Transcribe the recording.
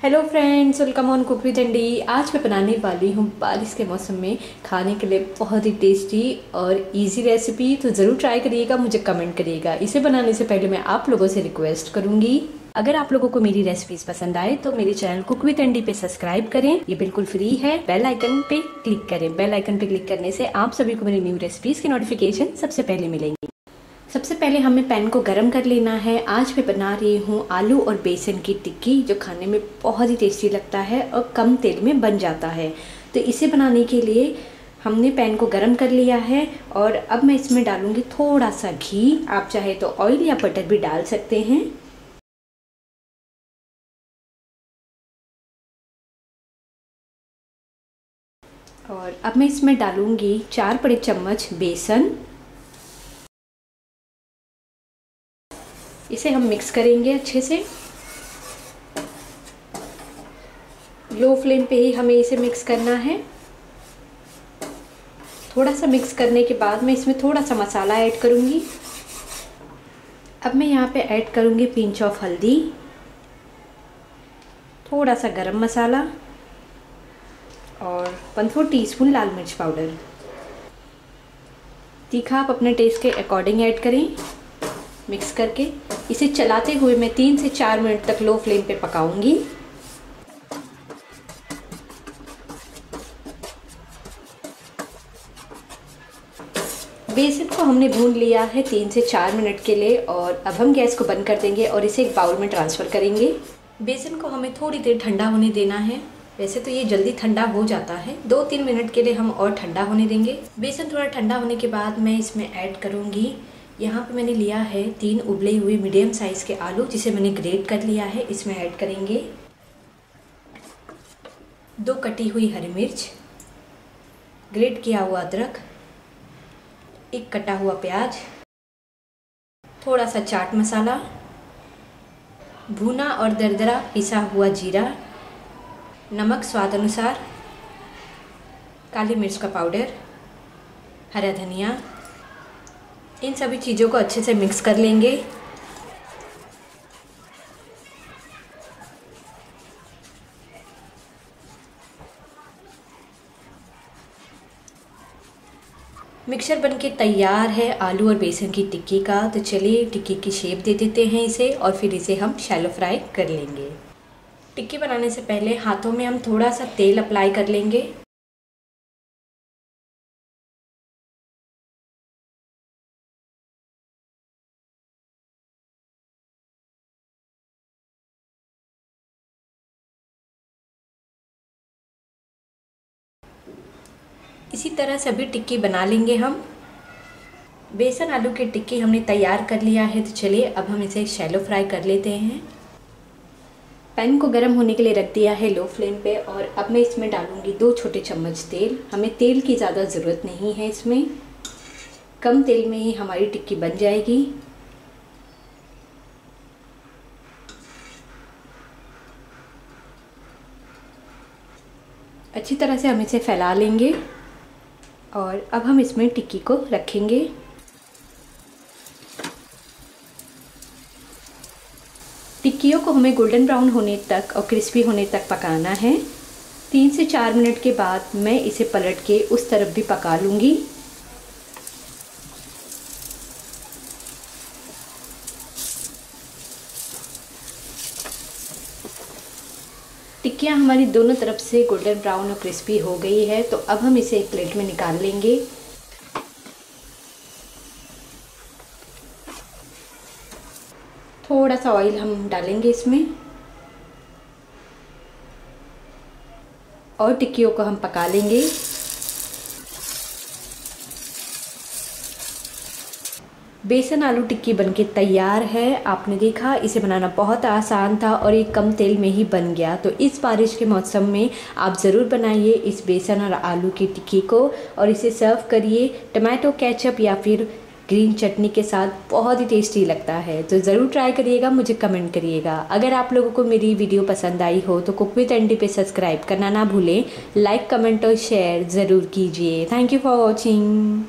Hello friends, welcome on cook with Andy. आज मैं बनाने वाली हूँ बारिश के मौसम में खाने के लिए बहुत ही टेस्टी और इजी रेसिपी। तो ज़रूर ट्राई करिएगा, मुझे कमेंट करिएगा। इसे बनाने से पहले मैं आप लोगों से रिक्वेस्ट करूँगी, अगर आप लोगों को मेरी रेसिपीज पसंद आए तो मेरे चैनल कुक विद एंडी पे सब्सक्राइब करें। ये बिल्कुल फ्री है। बेल आइकन पे क्लिक करें। बेल आइकन पे क्लिक करने से आप सभी को मेरी न्यू रेसिपीज की नोटिफिकेशन सबसे पहले मिलेंगी। सबसे पहले हमें पैन को गरम कर लेना है। आज मैं बना रही हूँ आलू और बेसन की टिक्की, जो खाने में बहुत ही टेस्टी लगता है और कम तेल में बन जाता है। तो इसे बनाने के लिए हमने पैन को गरम कर लिया है और अब मैं इसमें डालूँगी थोड़ा सा घी। आप चाहे तो ऑयल या बटर भी डाल सकते हैं। और अब मैं इसमें डालूँगी 4 बड़े चम्मच बेसन। इसे हम मिक्स करेंगे अच्छे से। लो फ्लेम पे ही हमें इसे मिक्स करना है। थोड़ा सा मिक्स करने के बाद मैं इसमें थोड़ा सा मसाला ऐड करूँगी। अब मैं यहाँ पे ऐड करूँगी पिंच ऑफ हल्दी, थोड़ा सा गरम मसाला और 1/4 टीस्पून लाल मिर्च पाउडर। तीखा आप अपने टेस्ट के अकॉर्डिंग ऐड करें। मिक्स करके इसे चलाते हुए मैं 3 से 4 मिनट तक लो फ्लेम पे पकाऊंगी। बेसन को हमने भून लिया है 3 से 4 मिनट के लिए और अब हम गैस को बंद कर देंगे और इसे एक बाउल में ट्रांसफ़र करेंगे। बेसन को हमें थोड़ी देर ठंडा होने देना है। वैसे तो ये जल्दी ठंडा हो जाता है, 2-3 मिनट के लिए हम और ठंडा होने देंगे। बेसन थोड़ा ठंडा होने के बाद मैं इसमें ऐड करूँगी, यहाँ पे मैंने लिया है 3 उबले हुए मीडियम साइज़ के आलू, जिसे मैंने ग्रेट कर लिया है। इसमें ऐड करेंगे 2 कटी हुई हरी मिर्च, ग्रेट किया हुआ अदरक, 1 कटा हुआ प्याज, थोड़ा सा चाट मसाला, भुना और दरदरा पिसा हुआ जीरा, नमक स्वाद अनुसार, काली मिर्च का पाउडर, हरा धनिया। इन सभी चीज़ों को अच्छे से मिक्स कर लेंगे। मिक्सचर बनके तैयार है आलू और बेसन की टिक्की का। तो चलिए टिक्की की शेप दे देते हैं इसे और फिर इसे हम शैलो फ्राई कर लेंगे। टिक्की बनाने से पहले हाथों में हम थोड़ा सा तेल अप्लाई कर लेंगे। इसी तरह सभी टिक्की बना लेंगे हम। बेसन आलू की टिक्की हमने तैयार कर लिया है। तो चलिए अब हम इसे शैलो फ्राई कर लेते हैं। पैन को गर्म होने के लिए रख दिया है लो फ्लेम पे और अब मैं इसमें डालूंगी 2 छोटे चम्मच तेल। हमें तेल की ज़्यादा ज़रूरत नहीं है, इसमें कम तेल में ही हमारी टिक्की बन जाएगी। अच्छी तरह से हम इसे फैला लेंगे और अब हम इसमें टिक्की को रखेंगे। टिक्कियों को हमें गोल्डन ब्राउन होने तक और क्रिस्पी होने तक पकाना है। 3 से 4 मिनट के बाद मैं इसे पलट के उस तरफ भी पका लूँगी। टिक्कियाँ हमारी दोनों तरफ से गोल्डन ब्राउन और क्रिस्पी हो गई है। तो अब हम इसे एक प्लेट में निकाल लेंगे। थोड़ा सा ऑयल हम डालेंगे इसमें और टिक्कियों को हम पका लेंगे। बेसन आलू टिक्की बनके तैयार है। आपने देखा, इसे बनाना बहुत आसान था और ये कम तेल में ही बन गया। तो इस बारिश के मौसम में आप ज़रूर बनाइए इस बेसन और आलू की टिक्की को और इसे सर्व करिए टमाटो केचप या फिर ग्रीन चटनी के साथ। बहुत ही टेस्टी लगता है। तो ज़रूर ट्राई करिएगा, मुझे कमेंट करिएगा। अगर आप लोगों को मेरी वीडियो पसंद आई हो तो कुक विद एंडी पे सब्सक्राइब करना ना भूलें। लाइक, कमेंट और शेयर ज़रूर कीजिए। Thank you for watching.